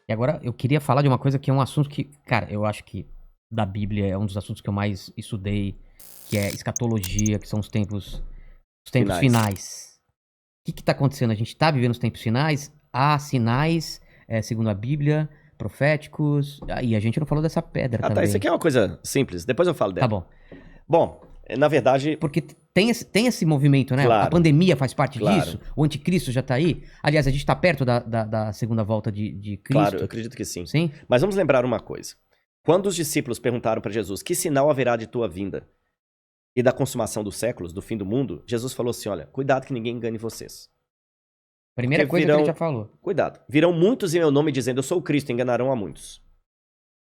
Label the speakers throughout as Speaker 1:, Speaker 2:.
Speaker 1: E agora eu queria falar de uma coisa que é um assunto que, cara, eu acho que da Bíblia é um dos assuntos que eu mais estudei, que é escatologia, que são os tempos
Speaker 2: Finais.
Speaker 1: finais. O que que tá acontecendo? A gente tá vivendo os tempos finais? Há sinais, segundo a Bíblia, proféticos. E a gente não falou dessa pedra
Speaker 2: Ah, tá. Isso
Speaker 1: também.
Speaker 2: aqui é uma coisa simples. Depois eu falo
Speaker 1: Tá
Speaker 2: dela.
Speaker 1: bom.
Speaker 2: Bom, na verdade,
Speaker 1: Porque tem esse movimento, né? A
Speaker 2: claro,
Speaker 1: pandemia faz parte
Speaker 2: claro,
Speaker 1: disso. O anticristo já tá aí. Aliás, a gente tá perto da segunda volta de
Speaker 2: claro, eu
Speaker 1: Cristo.
Speaker 2: acredito que sim.
Speaker 1: Sim?
Speaker 2: Mas vamos lembrar uma coisa. Quando os discípulos perguntaram para Jesus que sinal haverá de tua vinda e da consumação dos séculos, do fim do mundo, Jesus falou assim: olha, cuidado que ninguém engane vocês. Porque
Speaker 1: Primeira coisa que ele já
Speaker 2: virão,
Speaker 1: falou.
Speaker 2: cuidado, virão muitos em meu nome dizendo eu sou o Cristo, enganarão a muitos.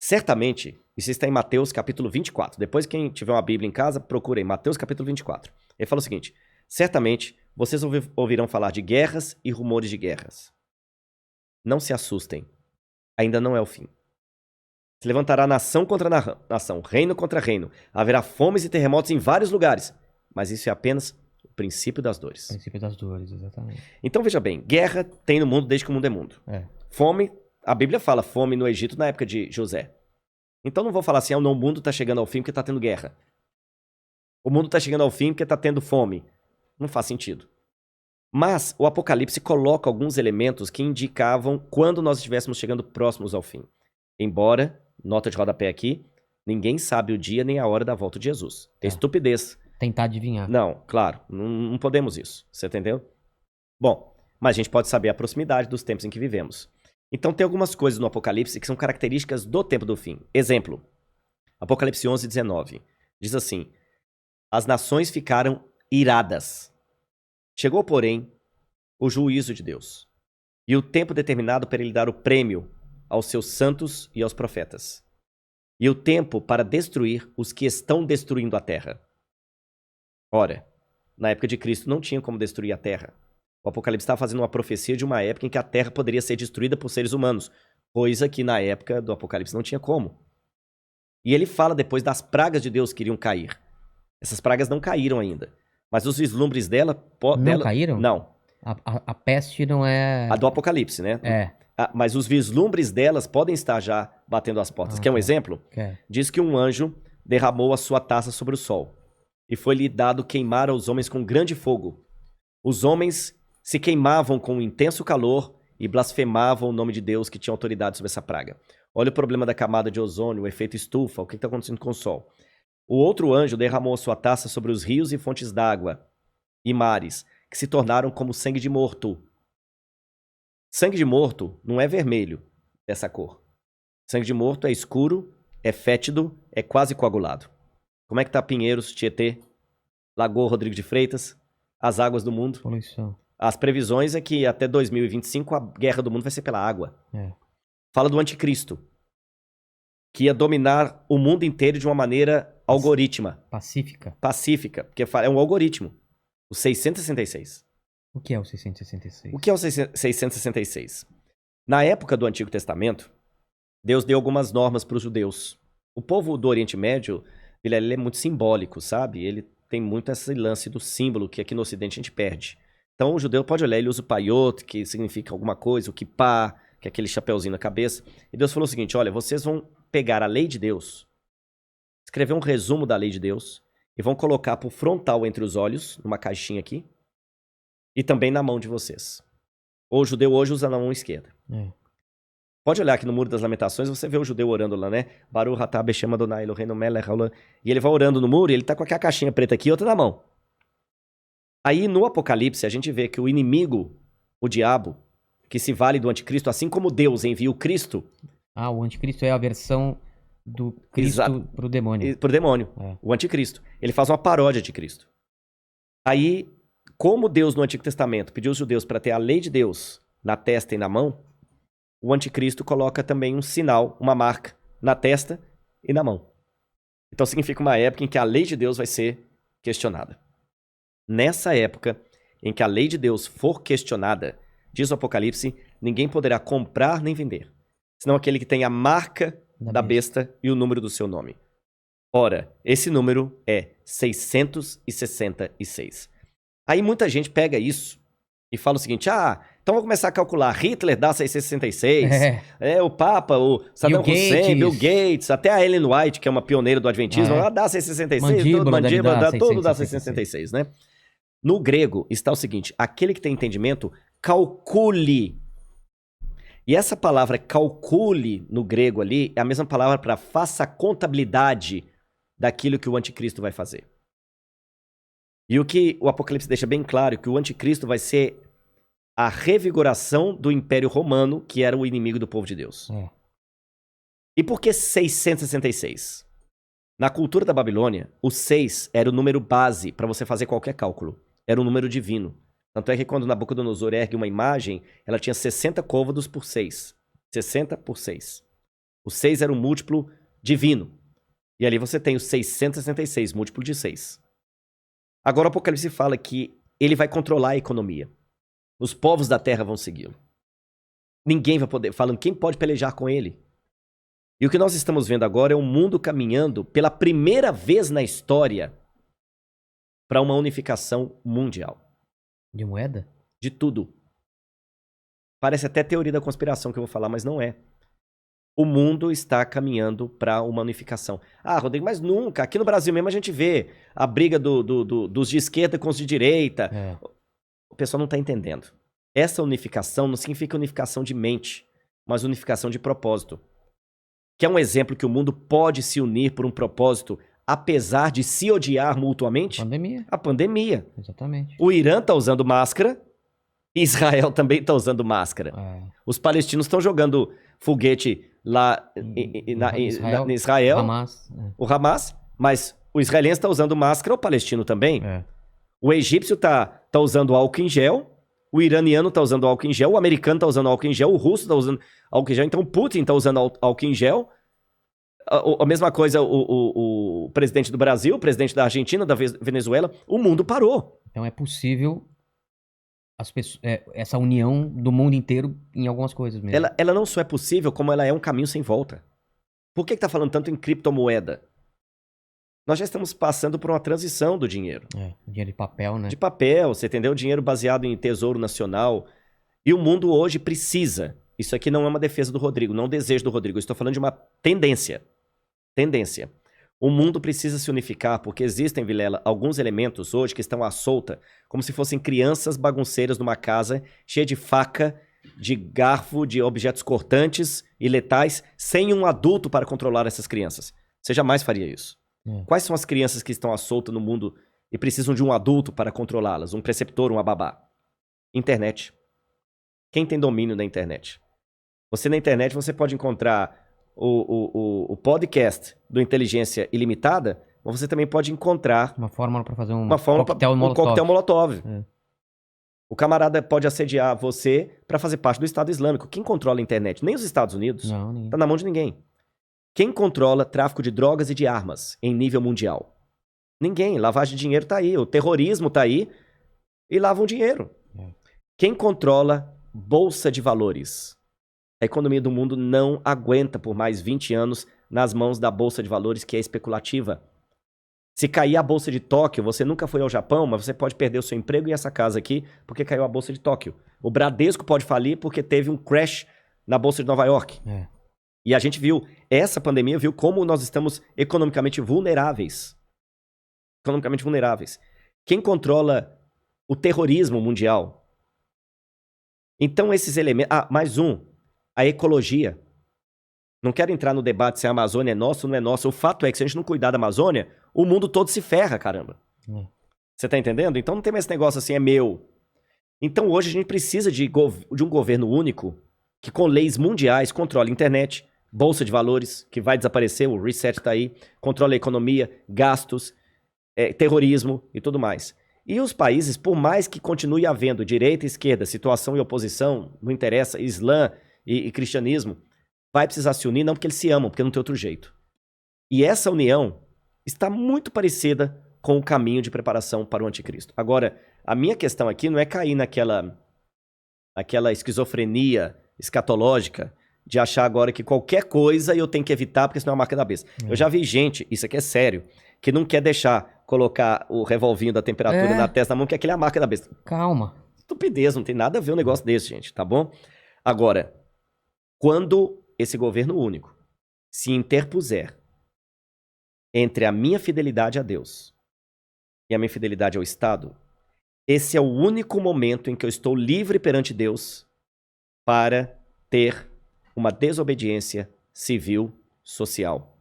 Speaker 2: Certamente, isso está em Mateus capítulo 24. Depois, quem tiver uma Bíblia em casa, procurem Mateus capítulo 24. Ele fala o seguinte: certamente vocês ouvirão falar de guerras e rumores de guerras. Não se assustem, ainda não é o fim. Se levantará nação contra nação, reino contra reino. Haverá fomes e terremotos em vários lugares. Mas isso é apenas o princípio das dores.
Speaker 1: Princípio das dores, exatamente.
Speaker 2: Então veja bem, guerra tem no mundo desde que o mundo é mundo.
Speaker 1: É.
Speaker 2: Fome, a Bíblia fala fome no Egito na época de José. Então não vou falar assim, o mundo está chegando ao fim porque está tendo guerra. O mundo está chegando ao fim porque está tendo fome. Não faz sentido. Mas o Apocalipse coloca alguns elementos que indicavam quando nós estivéssemos chegando próximos ao fim. Embora, nota de rodapé aqui, ninguém sabe o dia nem a hora da volta de Jesus. É estupidez.
Speaker 1: Tentar adivinhar.
Speaker 2: Não, claro, não podemos isso. Você entendeu? Bom, mas a gente pode saber a proximidade dos tempos em que vivemos. Então tem algumas coisas no Apocalipse que são características do tempo do fim. Exemplo, Apocalipse 11, 19. Diz assim: as nações ficaram iradas. Chegou, porém, o juízo de Deus, e o tempo determinado para ele dar o prêmio aos seus santos e aos profetas, e o tempo para destruir os que estão destruindo a terra. Ora, na época de Cristo não tinha como destruir a terra. O Apocalipse está fazendo uma profecia de uma época em que a terra poderia ser destruída por seres humanos, coisa que na época do Apocalipse não tinha como. E ele fala depois das pragas de Deus que iriam cair. Essas pragas não caíram ainda. Mas os vislumbres dela.
Speaker 1: Não caíram?
Speaker 2: Não.
Speaker 1: A peste não é.
Speaker 2: A do Apocalipse, né?
Speaker 1: É.
Speaker 2: Mas os vislumbres delas podem estar já batendo as portas. Quer um
Speaker 1: Tá.
Speaker 2: exemplo?
Speaker 1: Quer.
Speaker 2: Diz que um anjo derramou a sua taça sobre o sol. E foi-lhe dado queimar aos homens com grande fogo. Os homens se queimavam com um intenso calor e blasfemavam o nome de Deus que tinha autoridade sobre essa praga. Olha o problema da camada de ozônio, o efeito estufa, o que está acontecendo com o sol. O outro anjo derramou a sua taça sobre os rios e fontes d'água e mares, que se tornaram como sangue de morto. Sangue de morto não é vermelho, dessa cor. Sangue de morto é escuro, é fétido, é quase coagulado. Como é que tá Pinheiros, Tietê, Lagoa Rodrigo de Freitas, as águas do mundo?
Speaker 1: Poluição.
Speaker 2: As previsões é que até 2025 a guerra do mundo vai ser pela água.
Speaker 1: É.
Speaker 2: Fala do anticristo, que ia dominar o mundo inteiro de uma maneira algorítmica,
Speaker 1: Pacífica.
Speaker 2: pacífica, porque é um algoritmo. O 666.
Speaker 1: O que é o 666?
Speaker 2: O que é o 666? Na época do Antigo Testamento, Deus deu algumas normas para os judeus. O povo do Oriente Médio, ele é muito simbólico, sabe? Ele tem muito esse lance do símbolo que aqui no Ocidente a gente perde. Então o judeu pode olhar, ele usa o paiot, que significa alguma coisa, o kippah, que é aquele chapeuzinho na cabeça. E Deus falou o seguinte: olha, vocês vão pegar a lei de Deus, escrever um resumo da lei de Deus, e vão colocar pro frontal entre os olhos, numa caixinha aqui, e também na mão de vocês. O judeu hoje usa na mão esquerda.
Speaker 1: É.
Speaker 2: Pode olhar aqui no Muro das Lamentações, você vê o judeu orando lá, né? Baruch atah Beshem Adonai Eloheinu melech haolam. E ele vai orando no muro e ele tá com aquela caixinha preta aqui e outra na mão. Aí no Apocalipse a gente vê que o inimigo, o diabo, que se vale do anticristo, assim como Deus envia o Cristo...
Speaker 1: Ah, o anticristo é a versão do Cristo pro demônio.
Speaker 2: Pro demônio,
Speaker 1: É.
Speaker 2: o anticristo. Ele faz uma paródia de Cristo. Aí, como Deus no Antigo Testamento pediu aos judeus para ter a lei de Deus na testa e na mão, o anticristo coloca também um sinal, uma marca, na testa e na mão. Então significa uma época em que a lei de Deus vai ser questionada. Nessa época em que a lei de Deus for questionada, diz o Apocalipse, ninguém poderá comprar nem vender, senão aquele que tem a marca da besta e o número do seu nome. Ora, esse número é 666. Aí muita gente pega isso e fala o seguinte, então vou começar a calcular, Hitler dá 666, o Papa, o Saddam Hussein, Bill Gates, até a Ellen White, que é uma pioneira do Adventismo, ela dá 666, tudo dá 666, né? No grego está o seguinte, aquele que tem entendimento, calcule. E essa palavra calcule no grego ali é a mesma palavra para faça a contabilidade daquilo que o anticristo vai fazer. E o que o Apocalipse deixa bem claro, que o anticristo vai ser a revigoração do Império Romano, que era o inimigo do povo de Deus. E por que 666? Na cultura da Babilônia, o 6 era o número base para você fazer qualquer cálculo. Era um número divino. Tanto é que quando Nabucodonosor ergue uma imagem, ela tinha 60 côvados por 6. 60 por 6. O 6 era um múltiplo divino. E ali você tem o 666, múltiplo de 6. Agora o Apocalipse fala que ele vai controlar a economia. Os povos da terra vão segui-lo. Ninguém vai poder, falando quem pode pelejar com ele. E o que nós estamos vendo agora é o mundo caminhando pela primeira vez na história para uma unificação mundial.
Speaker 1: De moeda?
Speaker 2: De tudo. Parece até teoria da conspiração que eu vou falar, mas não é. O mundo está caminhando para uma unificação. Rodrigo, mas nunca. Aqui no Brasil mesmo a gente vê a briga dos de esquerda com os de direita. O pessoal não está entendendo. Essa unificação não significa unificação de mente, mas unificação de propósito. Que é um exemplo que o mundo pode se unir por um propósito, apesar de se odiar mutuamente?
Speaker 1: Pandemia.
Speaker 2: A pandemia.
Speaker 1: Exatamente.
Speaker 2: O Irã está usando máscara, Israel também está usando máscara. Os palestinos estão jogando foguete lá em Israel. O Hamas, mas o israelense está usando máscara, o palestino também. O egípcio está usando álcool em gel, o iraniano está usando álcool em gel, o americano está usando álcool em gel, o russo está usando álcool em gel, então o Putin está usando álcool em gel. A mesma coisa o presidente do Brasil, o presidente da Argentina, da Venezuela, o mundo parou.
Speaker 1: Então é possível essa união do mundo inteiro em algumas coisas mesmo.
Speaker 2: Ela não só é possível, como ela é um caminho sem volta. Por que está falando tanto em criptomoeda? Nós já estamos passando por uma transição do dinheiro.
Speaker 1: Dinheiro de papel, né?
Speaker 2: De papel, você entendeu? Dinheiro baseado em tesouro nacional. E o mundo hoje precisa. Isso aqui não é uma defesa do Rodrigo, não é um desejo do Rodrigo. Eu estou falando de uma tendência. Tendência. O mundo precisa se unificar porque existem, Vilela, alguns elementos hoje que estão à solta, como se fossem crianças bagunceiras numa casa cheia de faca, de garfo, de objetos cortantes e letais, sem um adulto para controlar essas crianças. Você jamais faria isso. Quais são as crianças que estão à solta no mundo e precisam de um adulto para controlá-las? Um preceptor, uma babá? Internet. Quem tem domínio da internet? Você na internet você pode encontrar o podcast do Inteligência Ilimitada, mas você também pode encontrar
Speaker 1: uma fórmula para fazer um
Speaker 2: coquetel Molotov. O camarada pode assediar você para fazer parte do Estado Islâmico. Quem controla a internet? Nem os Estados Unidos.
Speaker 1: Não,
Speaker 2: tá na mão de ninguém. Quem controla tráfico de drogas e de armas em nível mundial? Ninguém. Lavagem de dinheiro tá aí. O terrorismo tá aí e lavam dinheiro. Quem controla bolsa de valores? A economia do mundo não aguenta por mais 20 anos nas mãos da bolsa de valores que é especulativa. Se cair a bolsa de Tóquio, você nunca foi ao Japão, mas você pode perder o seu emprego e essa casa aqui porque caiu a bolsa de Tóquio. O Bradesco pode falir porque teve um crash na bolsa de Nova York. E a gente viu, essa pandemia viu como nós estamos economicamente vulneráveis. Economicamente vulneráveis. Quem controla o terrorismo mundial? Então esses elementos... mais um. A ecologia. Não quero entrar no debate se a Amazônia é nossa ou não é nossa. O fato é que se a gente não cuidar da Amazônia, o mundo todo se ferra, caramba. Você tá entendendo? Então não tem mais esse negócio assim, é meu. Então hoje a gente precisa de um governo único que com leis mundiais controle a internet, bolsa de valores, que vai desaparecer, o reset tá aí, controla a economia, gastos, terrorismo e tudo mais. E os países, por mais que continue havendo direita e esquerda, situação e oposição, não interessa, Islã e cristianismo, vai precisar se unir, não porque eles se amam, porque não tem outro jeito. E essa união está muito parecida com o caminho de preparação para o anticristo. Agora, a minha questão aqui não é cair naquela esquizofrenia escatológica de achar agora que qualquer coisa eu tenho que evitar porque senão é uma marca da besta. Eu já vi gente, isso aqui é sério, que não quer deixar colocar o revolvinho da temperatura na testa da mão, que aquilo é a marca da besta.
Speaker 1: Calma.
Speaker 2: estupidez, não tem nada a ver um negócio desse, gente, tá bom? Agora, quando esse governo único se interpuser entre a minha fidelidade a Deus e a minha fidelidade ao Estado, esse é o único momento em que eu estou livre perante Deus para ter uma desobediência civil, social.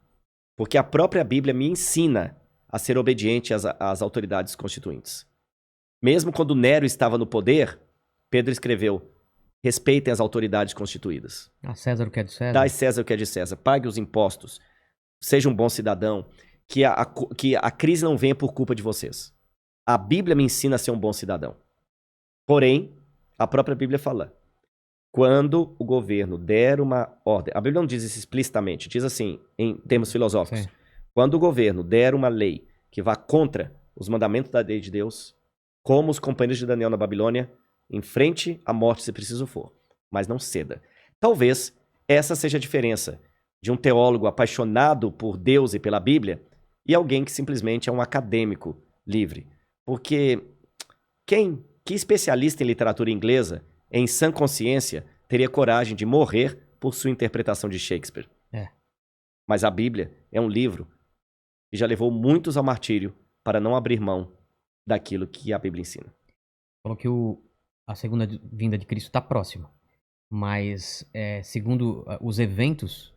Speaker 2: Porque a própria Bíblia me ensina a ser obediente às autoridades constituintes. Mesmo quando Nero estava no poder, Pedro escreveu: respeitem as autoridades constituídas.
Speaker 1: A César o que é de César.
Speaker 2: Dai César o que é de César. Pague os impostos. Seja um bom cidadão. Que a crise não venha por culpa de vocês. A Bíblia me ensina a ser um bom cidadão. Porém, a própria Bíblia fala: quando o governo der uma ordem... A Bíblia não diz isso explicitamente. Diz assim, em termos filosóficos.
Speaker 1: Sim.
Speaker 2: Quando o governo der uma lei que vá contra os mandamentos da lei de Deus, como os companheiros de Daniel na Babilônia, enfrente a morte se preciso for, mas não ceda. Talvez essa seja a diferença de um teólogo apaixonado por Deus e pela Bíblia e alguém que simplesmente é um acadêmico livre. Porque que especialista em literatura inglesa, em sã consciência, teria coragem de morrer por sua interpretação de Shakespeare? Mas a Bíblia é um livro que já levou muitos ao martírio para não abrir mão daquilo que a Bíblia ensina.
Speaker 1: Falou que a segunda vinda de Cristo está próxima. Mas, segundo os eventos,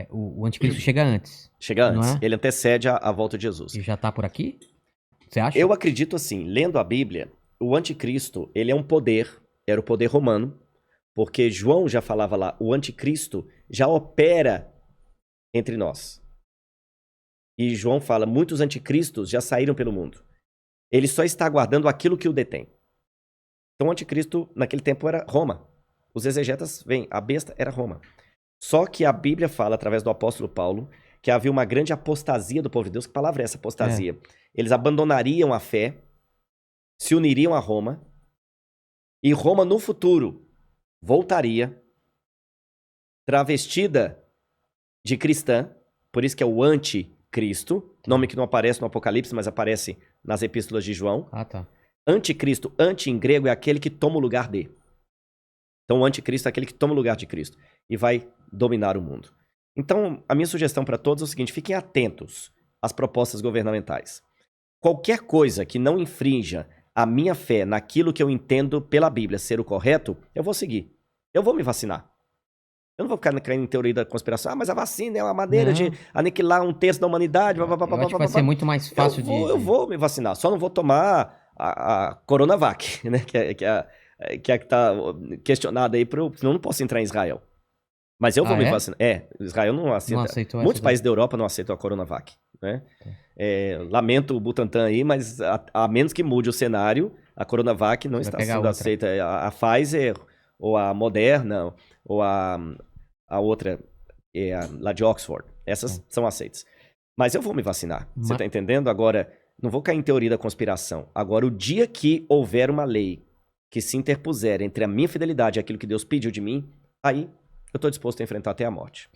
Speaker 1: o anticristo chega antes.
Speaker 2: Chega
Speaker 1: não
Speaker 2: antes.
Speaker 1: é?
Speaker 2: Ele antecede a volta de Jesus.
Speaker 1: E já está por aqui? Você acha?
Speaker 2: Eu acredito assim, lendo a Bíblia, o anticristo, ele é um poder, era o poder romano, porque João já falava lá, o anticristo já opera entre nós. E João fala, muitos anticristos já saíram pelo mundo. Ele só está aguardando aquilo que o detém. Então o anticristo, naquele tempo, era Roma. Os exegetas veem, a besta era Roma. Só que a Bíblia fala, através do apóstolo Paulo, que havia uma grande apostasia do povo de Deus. Que palavra é essa, apostasia? Eles abandonariam a fé, se uniriam a Roma, e Roma, no futuro, voltaria travestida de cristã, por isso que é o anticristo, nome que não aparece no Apocalipse, mas aparece nas epístolas de João.
Speaker 1: Ah, tá.
Speaker 2: Anticristo, anti em grego, é aquele que toma o lugar de. Então o anticristo é aquele que toma o lugar de Cristo e vai dominar o mundo. Então, a minha sugestão para todos é o seguinte, fiquem atentos às propostas governamentais. Qualquer coisa que não infrinja a minha fé naquilo que eu entendo pela Bíblia ser o correto, eu vou seguir. Eu vou me vacinar. Eu não vou ficar caindo em teoria da conspiração. Ah, mas a vacina é uma maneira de aniquilar um terço da humanidade.
Speaker 1: Eu acho que vai ser muito mais fácil
Speaker 2: Eu vou me vacinar. Só não vou tomar a Coronavac, né? Que está questionada aí, senão eu não posso entrar em Israel. Mas eu vou me vacinar. Israel não aceita.
Speaker 1: Não aceitou
Speaker 2: Muitos países da Europa não aceitam a Coronavac. Né? Lamento o Butantan aí, mas a menos que mude o cenário, a Coronavac não está sendo aceita. A Pfizer, ou a Moderna, ou a outra, lá de Oxford. Essas são aceitas. Mas eu vou me vacinar. Você está entendendo? Agora, não vou cair em teoria da conspiração. Agora, o dia que houver uma lei que se interpuser entre a minha fidelidade e aquilo que Deus pediu de mim, aí eu estou disposto a enfrentar até a morte.